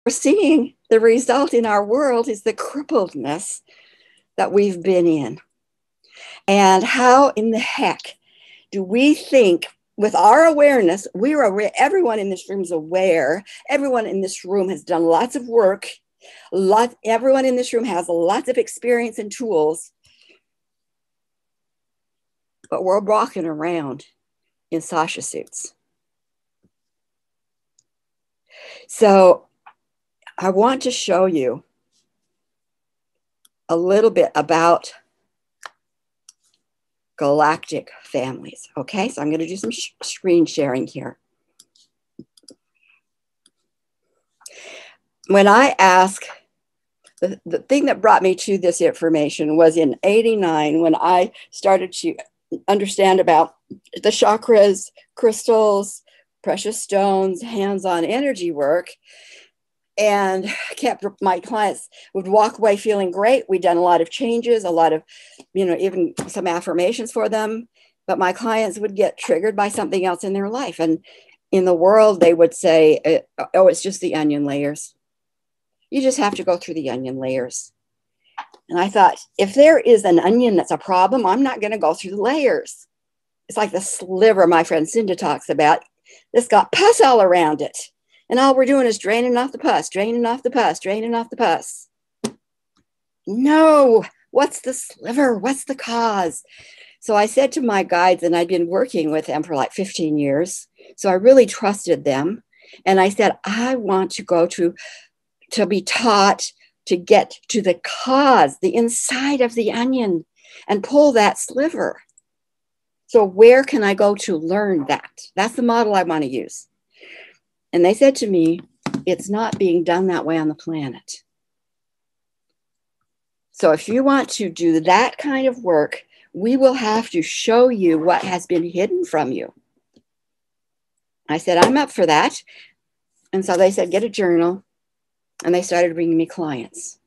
we're seeing the result in our world is the crippledness that we've been in. And how in the heck do we think, with our awareness, we're aware, everyone in this room is aware, everyone in this room has done lots of work, everyone in this room has lots of experience and tools, but we're walking around in Sasha suits. So I want to show you a little bit about galactic families. Okay, so I'm going to do some screen sharing here. When I ask, the thing that brought me to this information was in '89 when I started to understand about the chakras, crystals, precious stones, hands-on energy work, and kept my clients would walk away feeling great. We'd done a lot of changes, a lot of, even some affirmations for them, but my clients would get triggered by something else in their life. And in the world, they would say, oh, it's just the onion layers. You just have to go through the onion layers. And I thought, if there is an onion that's a problem, I'm not going to go through the layers. It's like the sliver my friend Cinda talks about. It's got pus all around it. And all we're doing is draining off the pus, draining off the pus, draining off the pus. No, what's the sliver? What's the cause? So I said to my guides, and I'd been working with them for like 15 years. So I really trusted them. And I said, I want to go to be taught to get to the cause, the inside of the onion, and pull that sliver. So where can I go to learn that? That's the model I want to use. And they said to me, it's not being done that way on the planet. So if you want to do that kind of work, we will have to show you what has been hidden from you. I said, I'm up for that. And so they said, get a journal. And they started bringing me clients.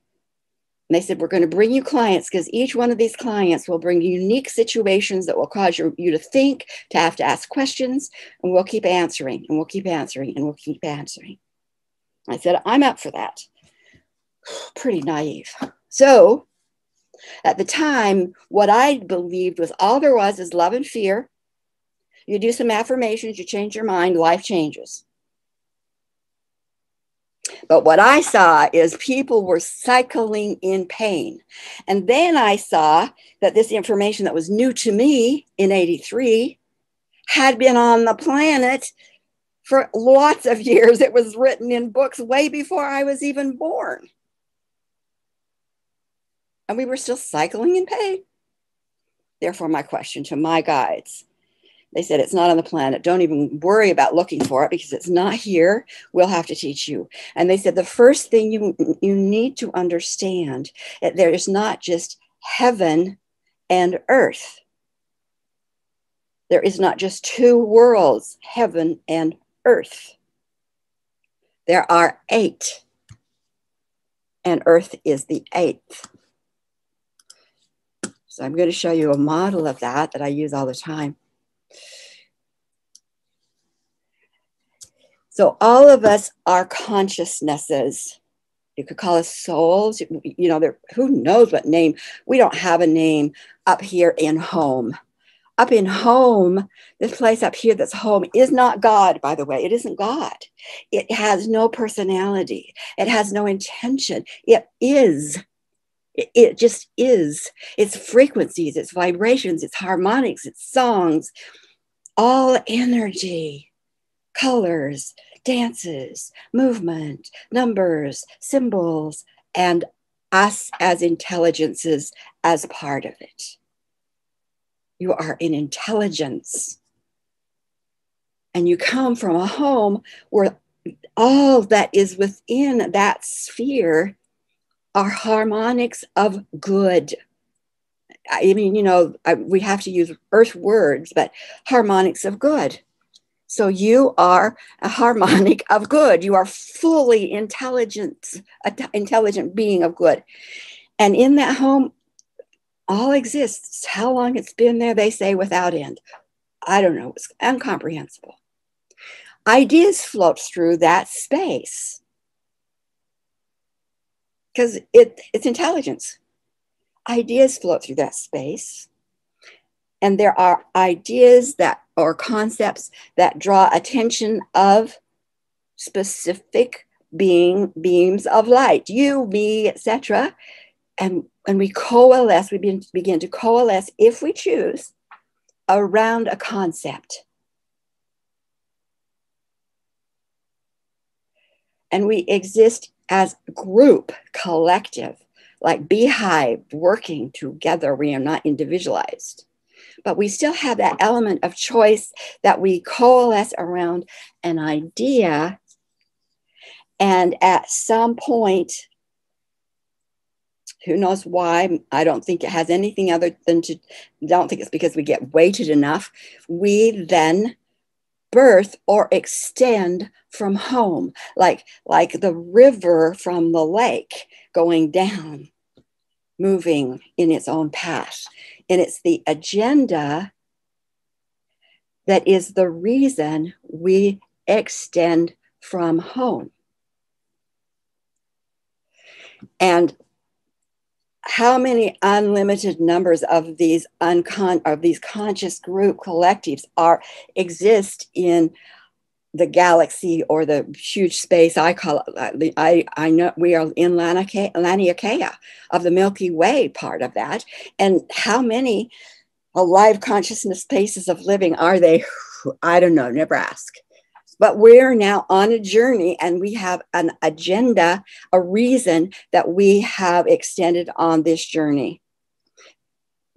And they said, we're going to bring you clients because each one of these clients will bring unique situations that will cause you to think, to have to ask questions, and we'll keep answering, and we'll keep answering, and we'll keep answering. I said, I'm up for that. Pretty naive. So at the time, what I believed was all there was is love and fear. You do some affirmations, you change your mind, life changes. But what I saw is people were cycling in pain. And then I saw that this information that was new to me in '83 had been on the planet for lots of years. It was written in books way before I was even born. And we were still cycling in pain. Therefore, my question to my guides, they said, it's not on the planet. Don't even worry about looking for it because it's not here. We'll have to teach you. And they said, the first thing you need to understand that there is not just heaven and earth. There is not just two worlds, heaven and earth. There are 8. And earth is the 8th. So I'm going to show you a model of that I use all the time. So all of us are consciousnesses. You could call us souls. Who knows what name? We don't have a name up here in home. Up in home, this place up here that's home is not God, by the way. It isn't God. It has no personality. It has no intention. It is. It just is. It's frequencies, it's vibrations, it's harmonics, it's songs, all energy. Colors, dances, movement, numbers, symbols, and us as intelligences as part of it. You are an intelligence. And you come from a home where all that is within that sphere are harmonics of good. I mean, we have to use earth words, but harmonics of good. So you are a harmonic of good. You are fully intelligent, an intelligent being of good. And in that home, all exists. How long it's been there, they say, without end. I don't know. It's incomprehensible. Ideas float through that space. because it's intelligence. Ideas float through that space. And there are ideas that or concepts that draw attention of specific beams of light, you, me, etc. And we coalesce, we begin to coalesce, if we choose, around a concept. And we exist as group, collective, like beehive working together. We are not individualized. But we still have that element of choice that we coalesce around an idea. And at some point, who knows why, I don't think it has anything other than to, don't think it's because we get weighted enough. We then birth or extend from home, like the river from the lake going down, moving in its own path. And it's the agenda that is the reason we extend from home. And how many unlimited numbers of these conscious group collectives exist in the galaxy or the huge space? I call it, I know we are in Laniakea of the Milky Way part of that. And how many alive consciousness spaces of living are they? I don't know, never ask. But we're now on a journey, and we have an agenda, a reason that we have extended on this journey.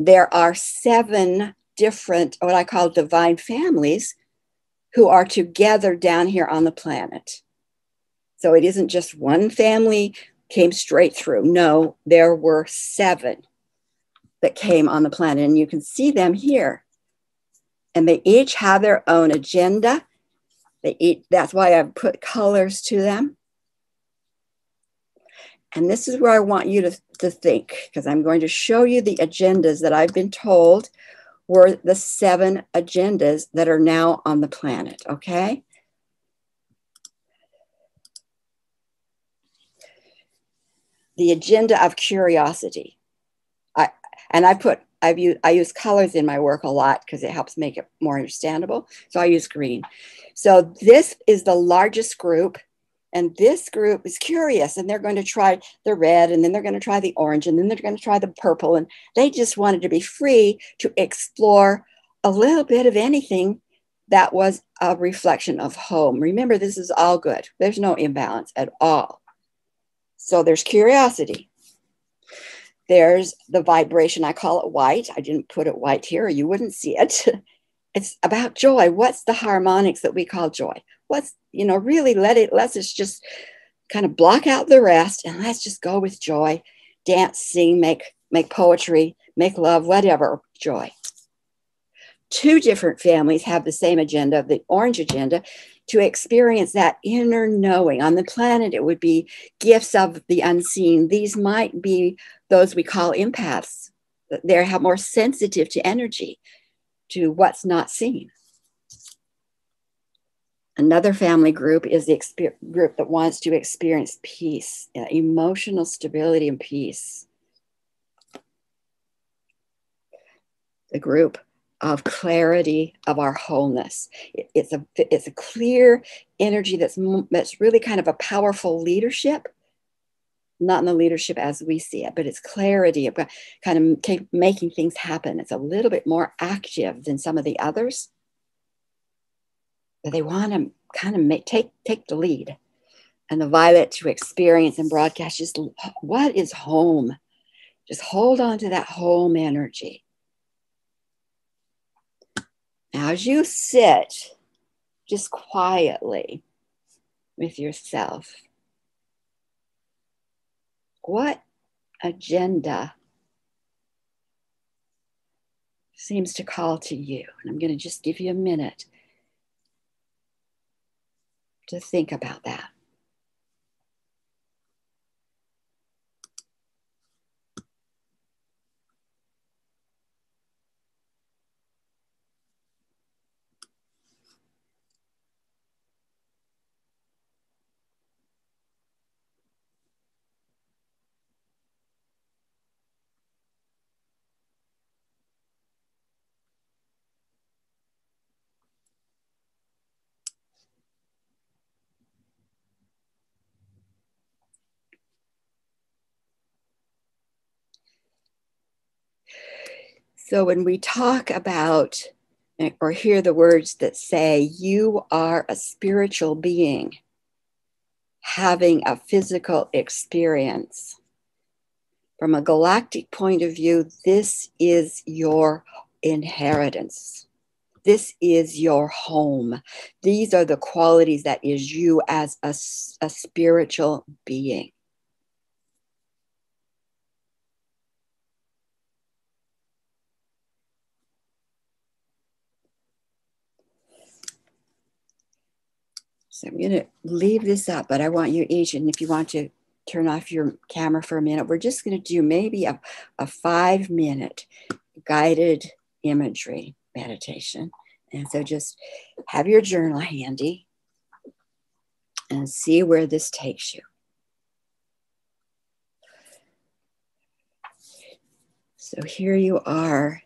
There are 7 different, what I call divine families, who are together down here on the planet. So it isn't just one family came straight through. No, there were 7 that came on the planet, and you can see them here. And they each have their own agenda. That's why I've put colors to them. And this is where I want you to think, because I'm going to show you the agendas that I've been told were the 7 agendas that are now on the planet, okay? The agenda of curiosity. I use colors in my work a lot because it helps make it more understandable. So I use green. So this is the largest group, and this group is curious, and they're going to try the red, and then they're going to try the orange, and then they're going to try the purple, and they just wanted to be free to explore a little bit of anything that was a reflection of home. Remember, this is all good. There's no imbalance at all. So there's curiosity. There's the vibration. I call it white. I didn't put it white here, or you wouldn't see it. It's about joy. What's the harmonics that we call joy? Really let's just kind of block out the rest, and let's just go with joy. Dance, sing, make poetry, make love, whatever, joy. 2 different families have the same agenda, the orange agenda, to experience that inner knowing. On the planet, it would be gifts of the unseen. These might be those we call empaths. They're more sensitive to energy, to what's not seen. Another family group is the group that wants to experience peace, emotional stability and peace. The group of clarity of our wholeness. It's a clear energy that's really kind of a powerful leadership, not in the leadership as we see it, but it's clarity about kind of making things happen. It's a little bit more active than some of the others, but they want to kind of take the lead. And the violet, to experience and broadcast just what is home. Just hold on to that home energy. Now, as you sit just quietly with yourself, what agenda seems to call to you? And I'm going to just give you a minute to think about that. So when we talk about or hear the words that say, you are a spiritual being having a physical experience, from a galactic point of view, this is your inheritance. This is your home. These are the qualities that is you as a spiritual being. So I'm going to leave this up, but I want you each, and if you want to turn off your camera for a minute, we're just going to do maybe a 5-minute guided imagery meditation. And so just have your journal handy and see where this takes you. So here you are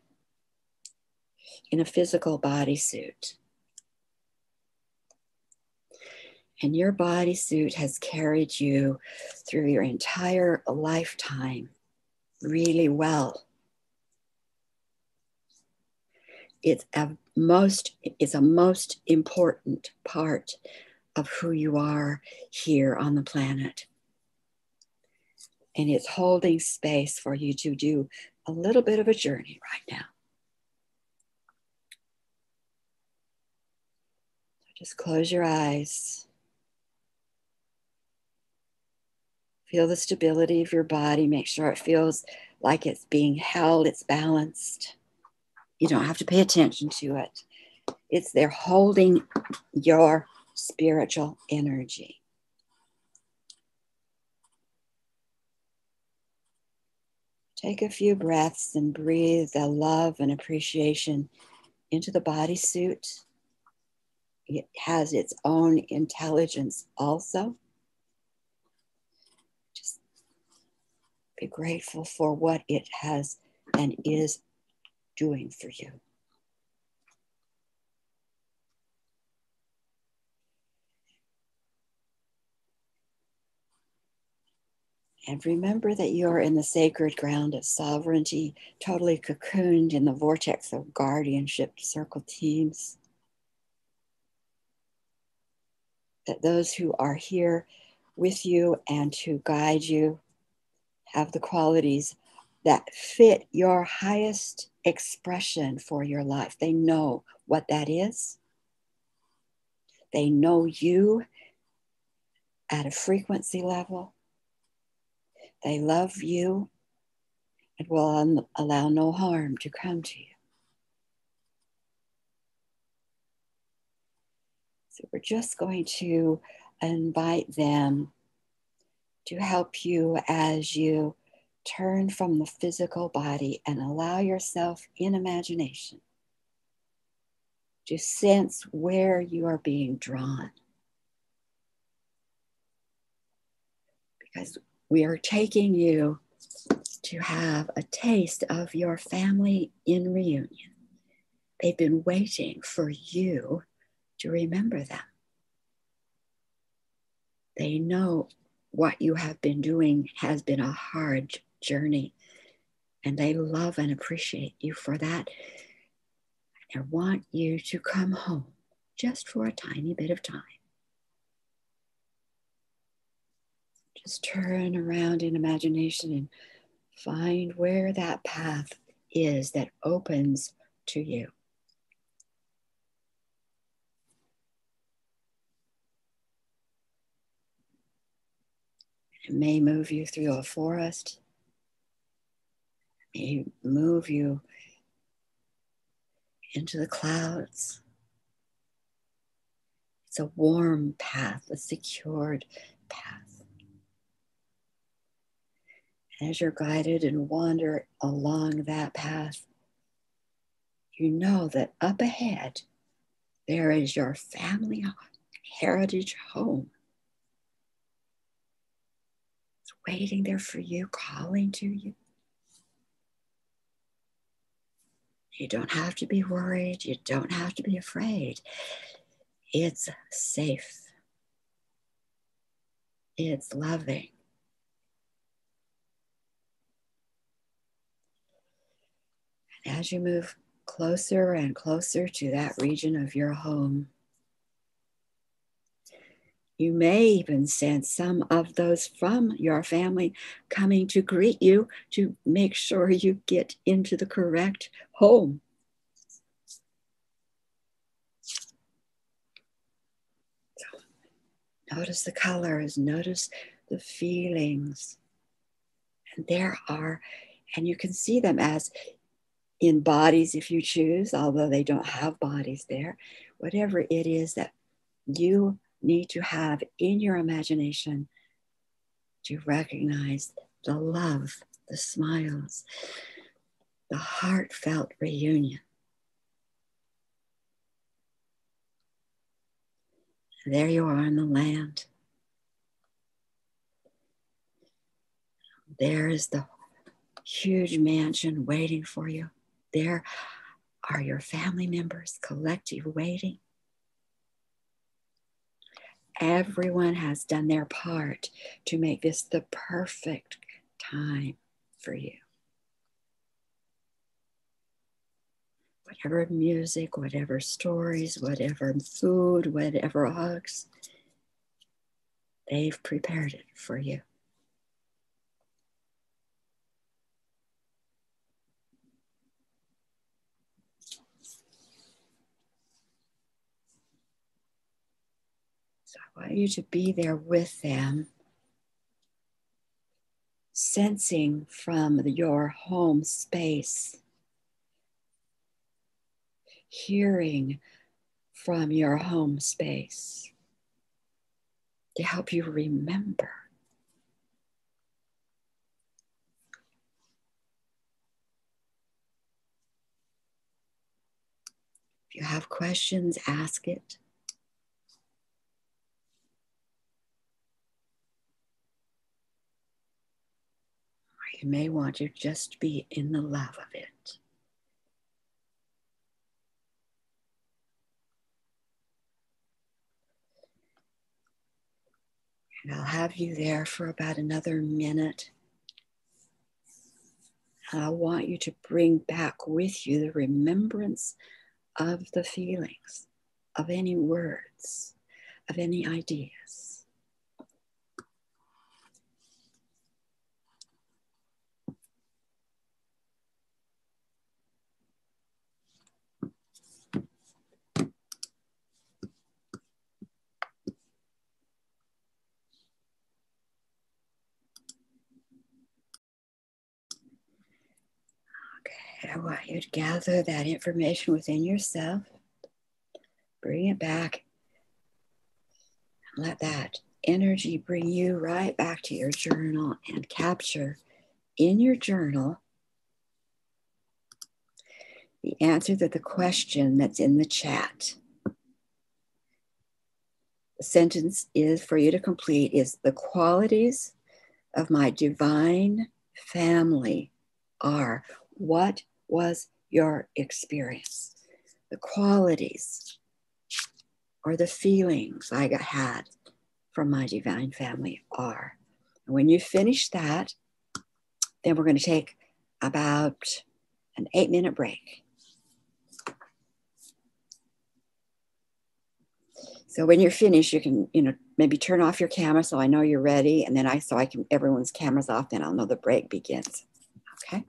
in a physical bodysuit. And your bodysuit has carried you through your entire lifetime really well. It's a most important part of who you are here on the planet. And it's holding space for you to do a little bit of a journey right now. Just close your eyes. Feel the stability of your body. Make sure it feels like it's being held, it's balanced. You don't have to pay attention to it. It's there holding your spiritual energy. Take a few breaths and breathe the love and appreciation into the bodysuit. It has its own intelligence also. Just be grateful for what it has and is doing for you. And remember that you are in the sacred ground of sovereignty, totally cocooned in the vortex of guardianship circle teams. That those who are here with you and to guide you have the qualities that fit your highest expression for your life. They know what that is. They know you at a frequency level. They love you and will allow no harm to come to you. So we're just going to invite them to help you as you turn from the physical body and allow yourself in imagination to sense where you are being drawn. Because we are taking you to have a taste of your family in reunion. They've been waiting for you to remember them. They know what you have been doing has been a hard journey, and they love and appreciate you for that. I want you to come home just for a tiny bit of time. Just turn around in imagination and find where that path is that opens to you. It may move you through a forest. It may move you into the clouds. It's a warm path, a secured path. As you're guided and wander along that path, you know that up ahead, there is your family heritage home. It's waiting there for you, calling to you. You don't have to be worried. You don't have to be afraid. It's safe. It's loving. As you move closer and closer to that region of your home, you may even sense some of those from your family coming to greet you to make sure you get into the correct home. So notice the colors, notice the feelings. And there are, and you can see them as in bodies if you choose, although they don't have bodies there. Whatever it is that you need to have in your imagination to recognize the love, the smiles, the heartfelt reunion. There you are on the land. There is the huge mansion waiting for you. There are your family members, collective waiting. Everyone has done their part to make this the perfect time for you. Whatever music, whatever stories, whatever food, whatever hugs, they've prepared it for you. So I want you to be there with them, sensing from your home space, hearing from your home space to help you remember. If you have questions, ask it. Or you may want to just be in the love of it. And I'll have you there for about another minute. And I want you to bring back with you the remembrance of the feelings, of any words, of any ideas. I want you to gather that information within yourself, bring it back, and let that energy bring you right back to your journal and capture in your journal the answer to the question that's in the chat. The sentence is for you to complete is the qualities of my divine family are. What was your experience? The qualities or the feelings I had from my divine family are. And when you finish that, then we're going to take about an 8-minute break. So when you're finished, you can, maybe turn off your camera so I know you're ready. And then everyone's camera's off, then I'll know the break begins. Okay.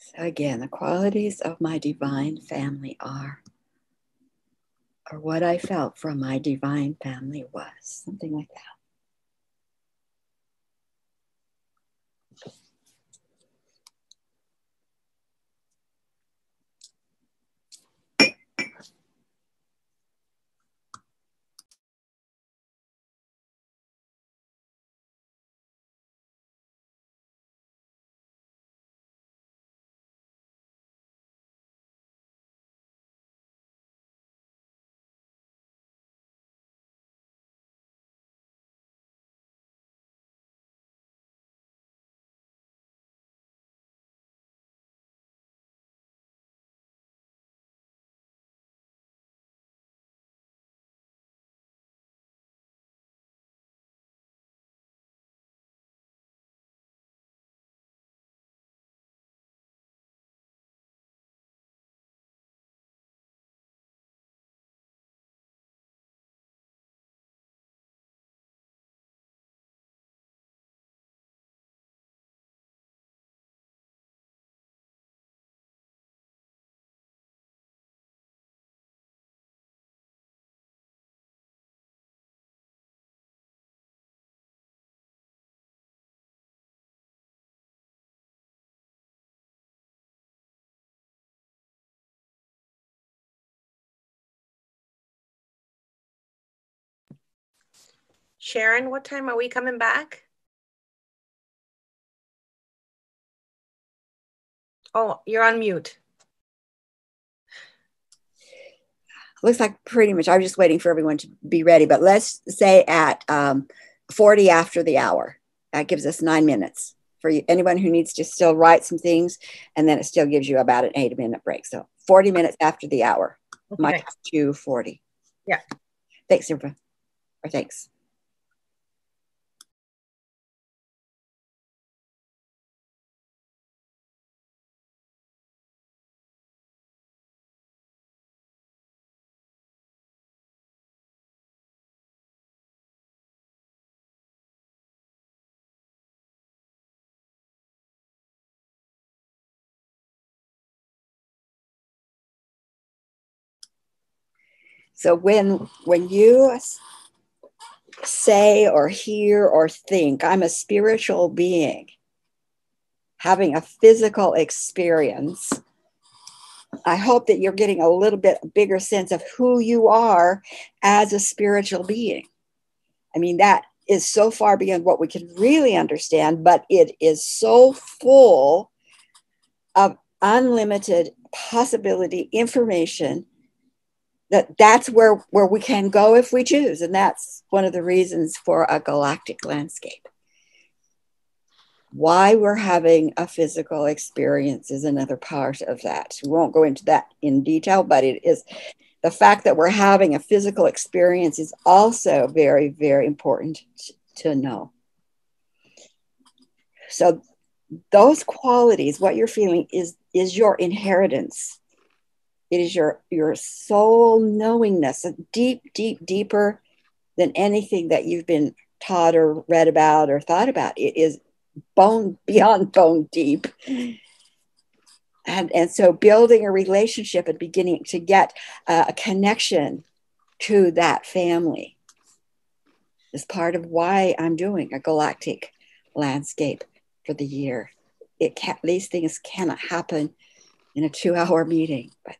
So again, the qualities of my divine family are, or what I felt from my divine family was, something like that. Sharon, what time are we coming back? Oh, you're on mute. Looks like pretty much, I was just waiting for everyone to be ready, but let's say at 40 after the hour. That gives us 9 minutes for you, anyone who needs to still write some things, and then it still gives you about an 8-minute break. So 40 minutes after the hour. Okay. Minus 2:40. Yeah. Thanks, everyone. Or thanks. So when you say or hear or think, I'm a spiritual being having a physical experience, I hope that you're getting a little bit bigger sense of who you are as a spiritual being. I mean, that is so far beyond what we can really understand, but it is so full of unlimited possibility information that's where we can go if we choose. And that's one of the reasons for a galactic landscape. Why we're having a physical experience is another part of that. We won't go into that in detail, but it is the fact that we're having a physical experience is also very, very important to know. So those qualities, what you're feeling is your inheritance. It is your soul knowingness, deeper than anything that you've been taught or read about or thought about. It is beyond bone deep. And so building a relationship and beginning to get a connection to that family is part of why I'm doing a galactic landscape for the year. These things cannot happen in a 2-hour meeting, but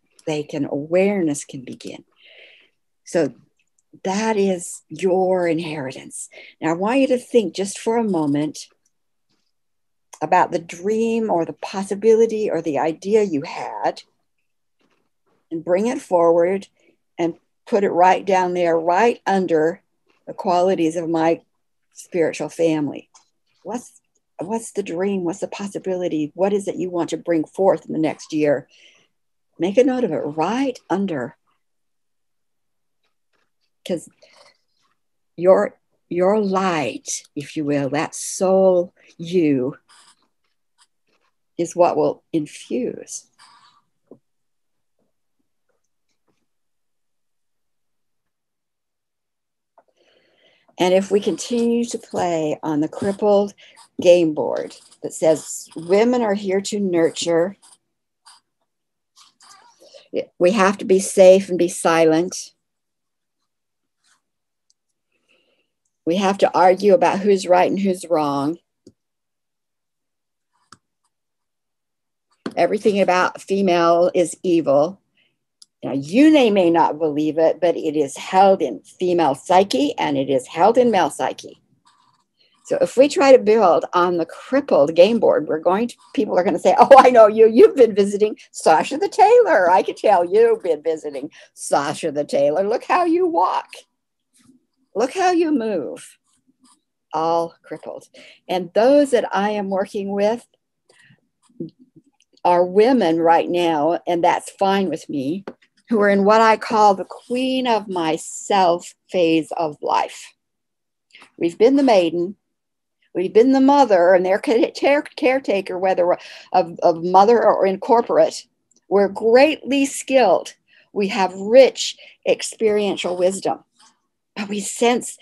awareness can begin. So that is your inheritance. Now, I want you to think just for a moment about the dream or the possibility or the idea you had and bring it forward and put it right down there, right under the qualities of my spiritual family. What's the dream? What's the possibility? What is it you want to bring forth in the next year? Make a note of it right under, because your light, if you will, that soul you is what will infuse. And if we continue to play on the crippled game board that says women are here to nurture, we have to be safe and be silent. We have to argue about who's right and who's wrong. Everything about female is evil. Now, you may not believe it, but it is held in female psyche and it is held in male psyche. So if we try to build on the crippled game board, people are going to say, oh, I know you've been visiting Sasha the tailor. I can tell you've been visiting Sasha the tailor. Look how you walk. Look how you move. All crippled. And those that I am working with are women right now, and that's fine with me, who are in what I call the queen of myself phase of life. We've been the maiden, we've been the mother and their caretaker, whether of mother or in corporate. We're greatly skilled. We have rich experiential wisdom, but we sense,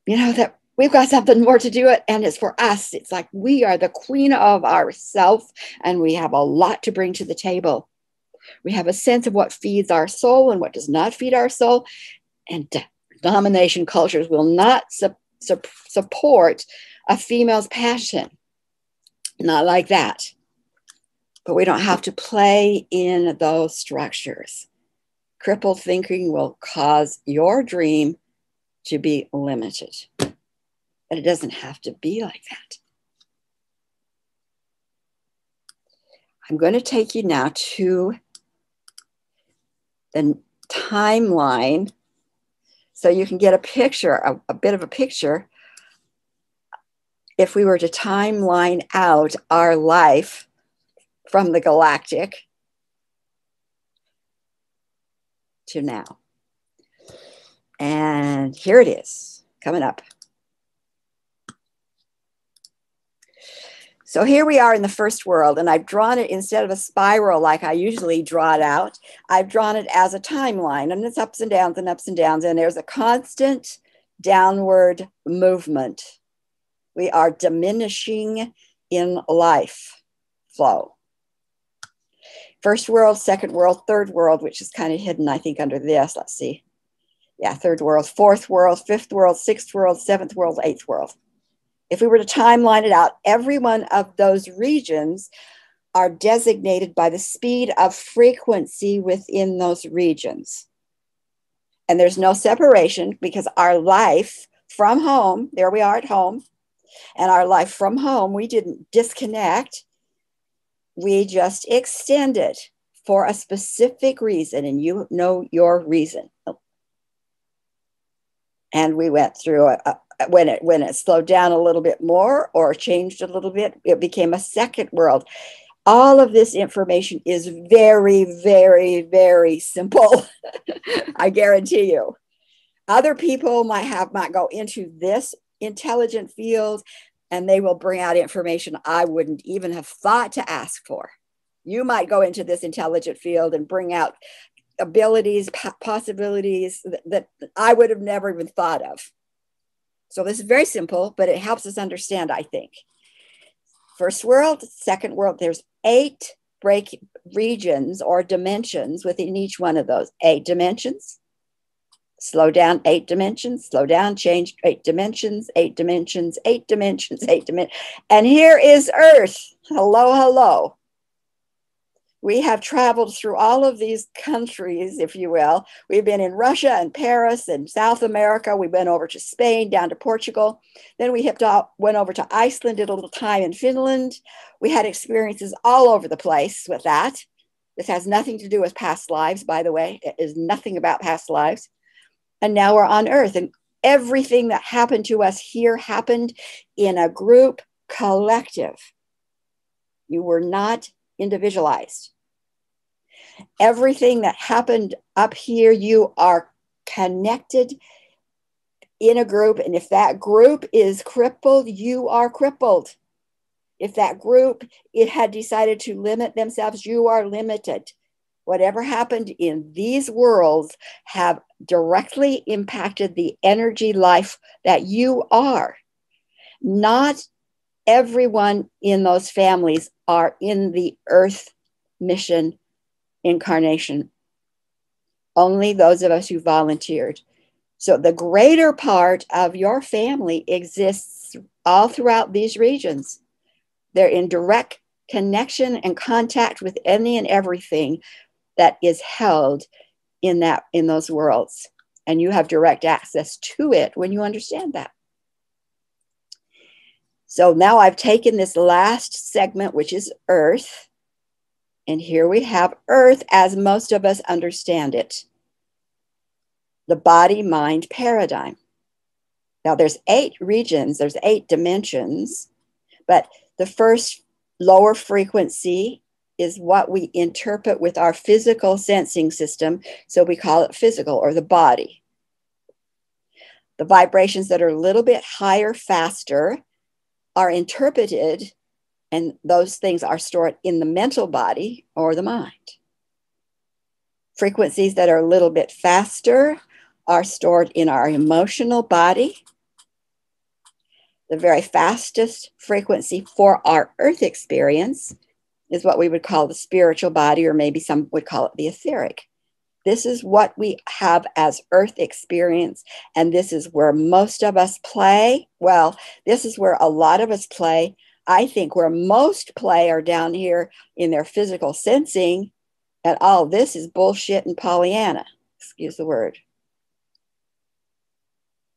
that we've got something more to do it, and it's for us. It's like we are the queen of ourself, and we have a lot to bring to the table. We have a sense of what feeds our soul and what does not feed our soul, and domination cultures will not support a female's passion. Not like that. But we don't have to play in those structures. Crippled thinking will cause your dream to be limited. But it doesn't have to be like that. I'm going to take you now to the timeline so you can get a picture, a bit of a picture. If we were to timeline out our life from the galactic to now. And here it is, coming up. So here we are in the first world, and I've drawn it instead of a spiral like I usually draw it out. I've drawn it as a timeline, and it's ups and downs and ups and downs, and there's a constant downward movement. We are diminishing in life flow. First world, second world, third world, which is kind of hidden, I think, under this. Let's see. Yeah, third world, fourth world, fifth world, sixth world, seventh world, eighth world. If we were to timeline it out, every one of those regions are designated by the speed of frequency within those regions. And there's no separation because our life from home, there we are at home, and our life from home, we didn't disconnect. We just extended for a specific reason, and you know your reason. And we went through when it slowed down a little bit more or changed a little bit, it became a second world. All of this information is very, very, very simple. I guarantee you. Other people might go into this intelligent field and they will bring out information I wouldn't even have thought to ask for. You might go into this intelligent field and bring out abilities, possibilities that I would have never even thought of. So this is very simple, but it helps us understand, I think. First world, second world, there's 8 break regions or dimensions within each one of those. 8 dimensions, slow down, 8 dimensions, slow down, change, 8 dimensions, 8 dimensions, 8 dimensions, 8 dimensions. And here is Earth. Hello, hello. We have traveled through all of these countries, if you will. We've been in Russia and Paris and South America. We went over to Spain, down to Portugal. Then we went over to Iceland, did a little time in Finland. We had experiences all over the place with that. This has nothing to do with past lives, by the way. It is nothing about past lives. And now we're on Earth. And everything that happened to us here happened in a group collective. You were not individualized. Everything that happened up here, you are connected in a group. And if that group is crippled, you are crippled. If that group, it had decided to limit themselves, you are limited. Whatever happened in these worlds have directly impacted the energy life that you are. Not everyone in those families are in the Earth mission incarnation. Only those of us who volunteered. So the greater part of your family exists all throughout these regions. They're in direct connection and contact with any and everything that is held in those worlds. And you have direct access to it when you understand that. So now I've taken this last segment, which is Earth. And here we have Earth as most of us understand it. The body-mind paradigm. Now there's 8 regions, there's 8 dimensions, but the first lower frequency is what we interpret with our physical sensing system. So we call it physical or the body. The vibrations that are a little bit higher, faster are interpreted, and those things are stored in the mental body or the mind. Frequencies that are a little bit faster are stored in our emotional body. The very fastest frequency for our Earth experience is what we would call the spiritual body, or maybe some would call it the etheric. This is what we have as Earth experience, and this is where most of us play. Well, this is where a lot of us play. I think where most play are down here in their physical sensing, and all this is bullshit and Pollyanna. Excuse the word.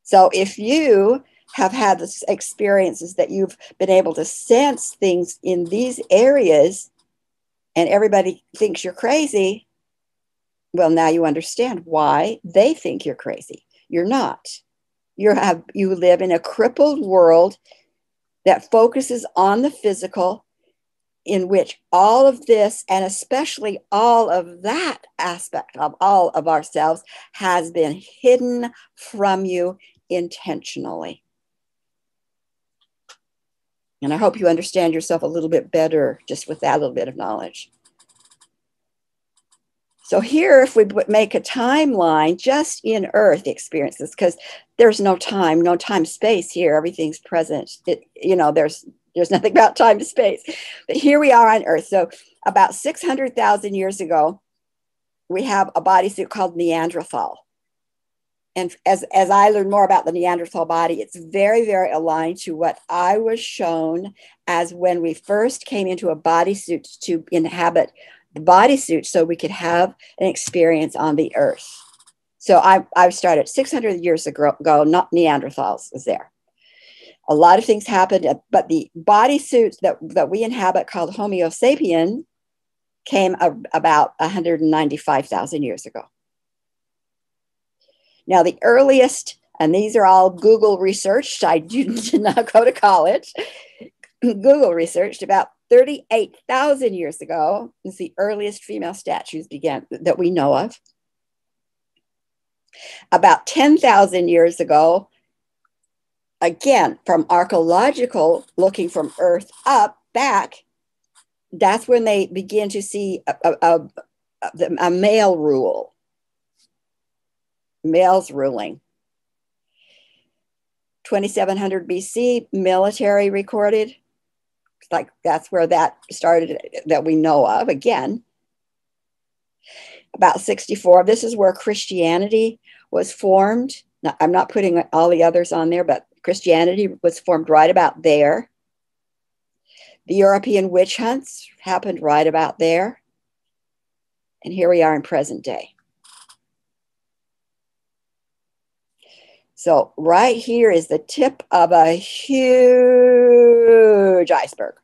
So if you have had the experiences that you've been able to sense things in these areas, and everybody thinks you're crazy, well, now you understand why they think you're crazy. You're not. You live in a crippled world that focuses on the physical, in which all of this, and especially all of that aspect of all of ourselves, has been hidden from you intentionally. And I hope you understand yourself a little bit better just with that little bit of knowledge. So here, if we make a timeline just in Earth experiences, because there's no time, space here, everything's present. There's nothing about time to space. But here we are on Earth. So about 600,000 years ago, we have a bodysuit called Neanderthal. And as I learned more about the Neanderthal body, it's very, very aligned to what I was shown as when we first came into a bodysuit to inhabit the bodysuit so we could have an experience on the Earth. So I started 600 years ago, not Neanderthals was there. A lot of things happened, but the bodysuits that we inhabit, called Homo sapien, came about 195,000 years ago. Now, the earliest, and these are all Google researched, I did not go to college, Google researched about 38,000 years ago is the earliest female statues began that we know of. About 10,000 years ago, again, from archaeological, looking from Earth up, back, that's when they begin to see a male rule. Males ruling. 2700 BC, military recorded. Like that's where that started that we know of. Again, about 64. This is where Christianity was formed. Now, I'm not putting all the others on there, but Christianity was formed right about there. The European witch hunts happened right about there. And here we are in present day. So right here is the tip of a huge iceberg.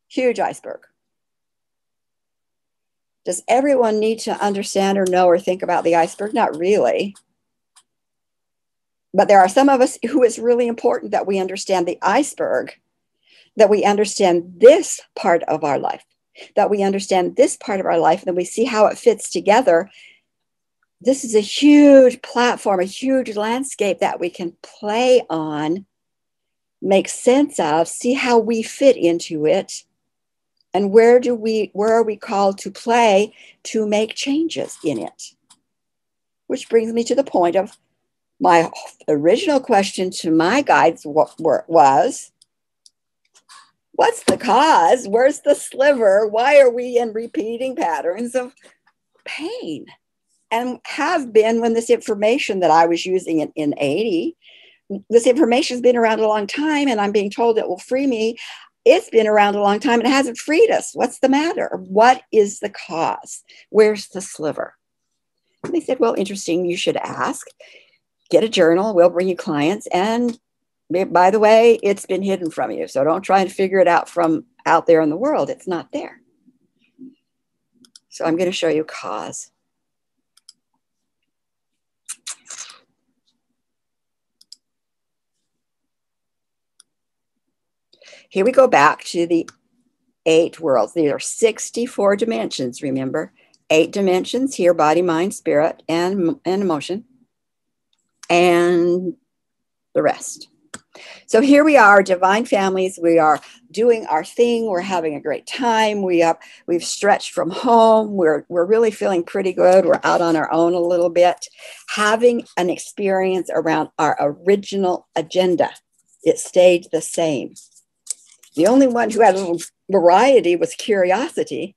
Huge iceberg. Does everyone need to understand or know or think about the iceberg? Not really. But there are some of us who it's really important that we understand the iceberg, that we understand this part of our life, that we understand this part of our life, and then we see how it fits together. This is a huge platform, a huge landscape that we can play on, make sense of, see how we fit into it, and where are we called to play to make changes in it. Which brings me to the point of my original question to my guides was, what's the cause? Where's the sliver? Why are we in repeating patterns of pain? And have been when this information that I was using in 80, this information has been around a long time, and I'm being told it will free me. It's been around a long time and it hasn't freed us. What's the matter? What is the cause? Where's the sliver? And they said, well, interesting, you should ask. Get a journal, we'll bring you clients. And by the way, it's been hidden from you. So don't try and figure it out from out there in the world. It's not there. So I'm going to show you cause. Here we go back to the 8 worlds. These are 64 dimensions, remember. 8 dimensions here, body, mind, spirit, and emotion. And the rest. So here we are, divine families. We are doing our thing. We're having a great time. We've stretched from home. We're really feeling pretty good. We're out on our own a little bit, having an experience around our original agenda. It stayed the same. The only one who had a little variety was curiosity.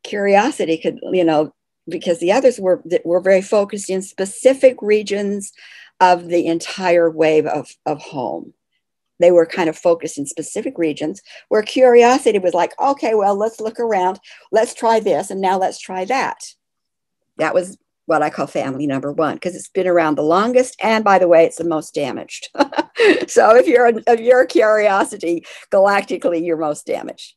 Curiosity could, because the others were very focused in specific regions of the entire wave of home. They were kind of focused in specific regions, where curiosity was like, okay, well, let's look around. Let's try this. And now let's try that. That was what I call family number one, because it's been around the longest. And by the way, it's the most damaged. So if you're a curiosity, galactically, you're most damaged.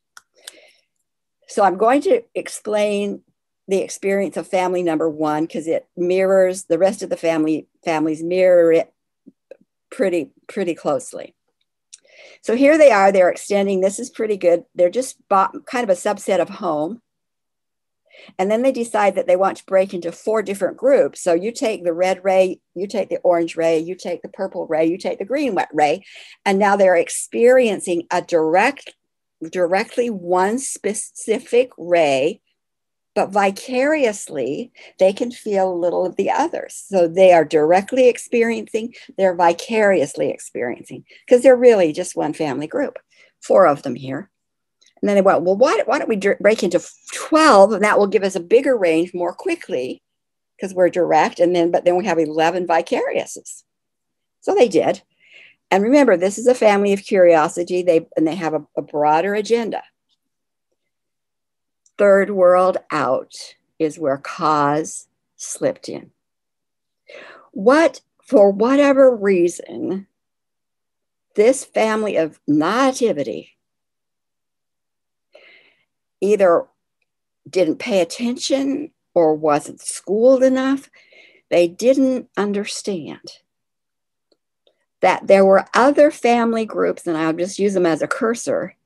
So I'm going to explain the experience of family number one because it mirrors the rest of the families mirror it pretty closely. So here they are, they're extending. This is pretty good. They're just kind of a subset of home. And then they decide that they want to break into 4 different groups. So you take the red ray, you take the orange ray, you take the purple ray, you take the green ray. And now they're experiencing a directly one specific ray, but vicariously, they can feel a little of the others. So they are directly experiencing, they're vicariously experiencing, because they're really just one family group, 4 of them here. And then they went, well, why don't we break into 12, and that will give us a bigger range more quickly, because we're direct, but then we have 11 vicariouses. So they did. And remember, this is a family of curiosity, they have a broader agenda. Third world out is where cause slipped in. For whatever reason, this family of nativity either didn't pay attention or wasn't schooled enough. They didn't understand that there were other family groups, and I'll just use them as a cursor,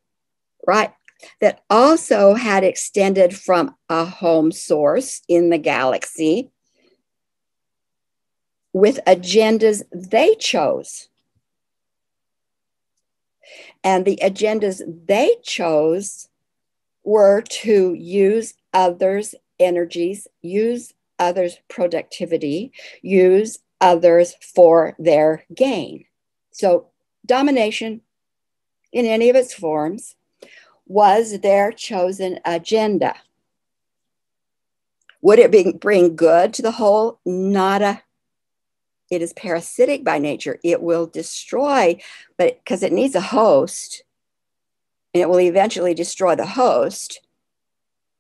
right? That also had extended from a home source in the galaxy with agendas they chose. And the agendas they chose were to use others' energies, use others' productivity, use others for their gain. So domination in any of its forms was their chosen agenda. Would it bring good to the whole? Nada. It is parasitic by nature. It will destroy, but because it needs a host, and it will eventually destroy the host.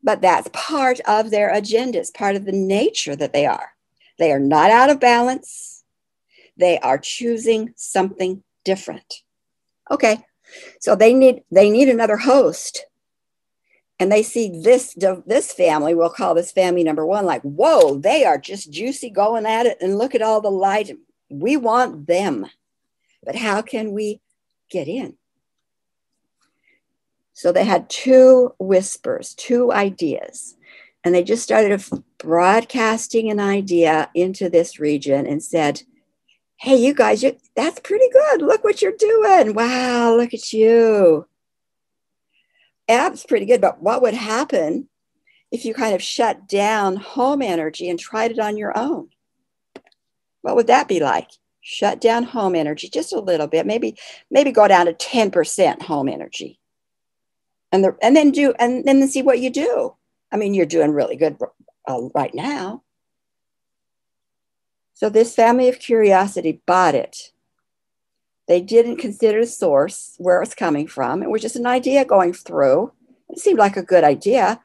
But that's part of their agenda. It's part of the nature that they are. They are not out of balance. They are choosing something different. Okay. So they need another host, and they see this family. We'll call this family number one. Like, whoa, they are just juicy going at it, and look at all the light. We want them, but how can we get in? So they had 2 whispers, 2 ideas, and they just started broadcasting an idea into this region and said, hey, you guys, that's pretty good. Look what you're doing. Wow, look at you. That's pretty good. But what would happen if you kind of shut down home energy and tried it on your own? What would that be like? Shut down home energy just a little bit, maybe go down to 10% home energy. And then see what you do. I mean, you're doing really good right now. So this family of curiosity bought it. They didn't consider the source, where it's coming from. It was just an idea going through. It seemed like a good idea.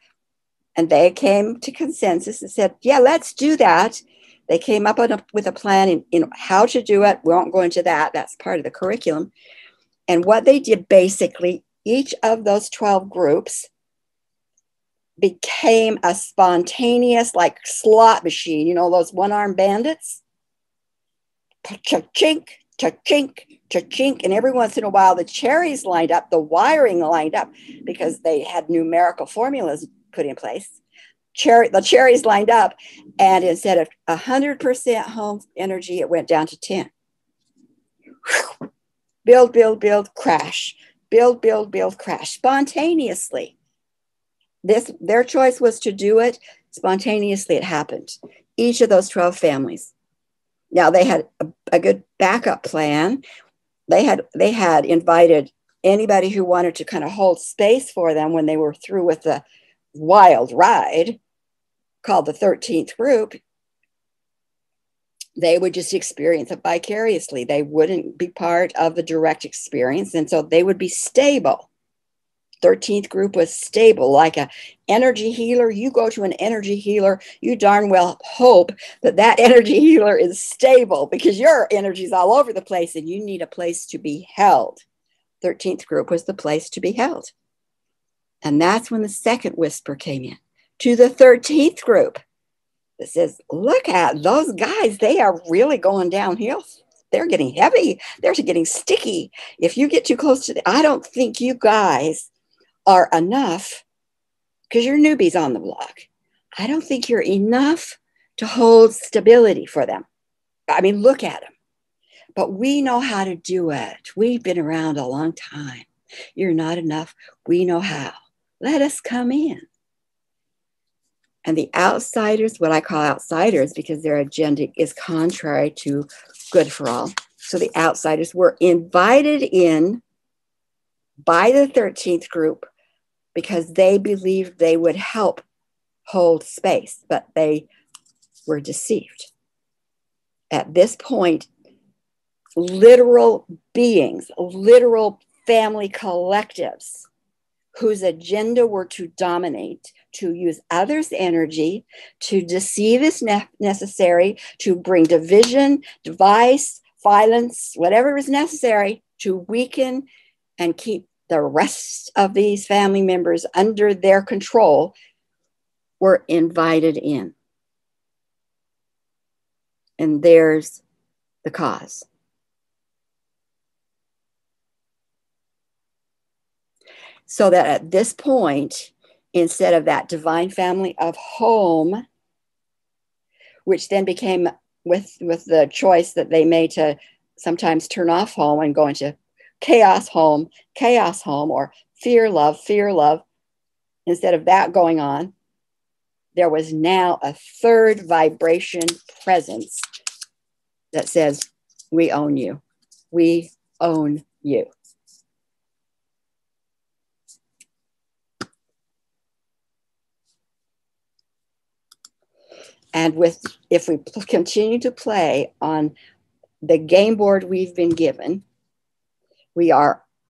And they came to consensus and said, yeah, let's do that. They came up with a plan in how to do it. We won't go into that. That's part of the curriculum. And what they did, basically, each of those 12 groups became a spontaneous, like, slot machine. You know, those one-armed bandits? Cha-chink, cha-chink, cha-chink. And every once in a while, the cherries lined up, the wiring lined up, because they had numerical formulas put in place. The cherries lined up, and instead of 100% home energy, it went down to 10. Build, build, build, crash. Build, build, build, crash. Spontaneously. Their choice was to do it. Spontaneously, it happened. Each of those 12 families. Now, they had a good backup plan. They had invited anybody who wanted to kind of hold space for them when they were through with the wild ride, called the 13th group. They would just experience it vicariously. They wouldn't be part of the direct experience, and so they would be stable. 13th group was stable, like a energy healer. You go to an energy healer, you darn well hope that that energy healer is stable, because your energy is all over the place and you need a place to be held. 13th group was the place to be held. And that's when the second whisper came in to the 13th group that says, look at those guys. They are really going downhill. They're getting heavy. They're getting sticky. If you get too close to I don't think you guys are enough, because you're newbies on the block. I don't think you're enough to hold stability for them. I mean, look at them. But we know how to do it. We've been around a long time. You're not enough. We know how. Let us come in. And the outsiders, what I call outsiders, because their agenda is contrary to good for all. So the outsiders were invited in by the 13th group because they believed they would help hold space, but they were deceived. At this point, literal beings, literal family collectives whose agenda were to dominate, to use others' energy, to deceive if necessary, to bring division, device, violence, whatever is necessary to weaken and keep the rest of these family members under their control, were invited in. And there's the cause. So that at this point, instead of that divine family of home, which then became with the choice that they made to sometimes turn off home and go into chaos home, or fear, love, instead of that going on, there was now a third vibration presence that says, we own you. We own you. And if we continue to play on the game board we've been given, we are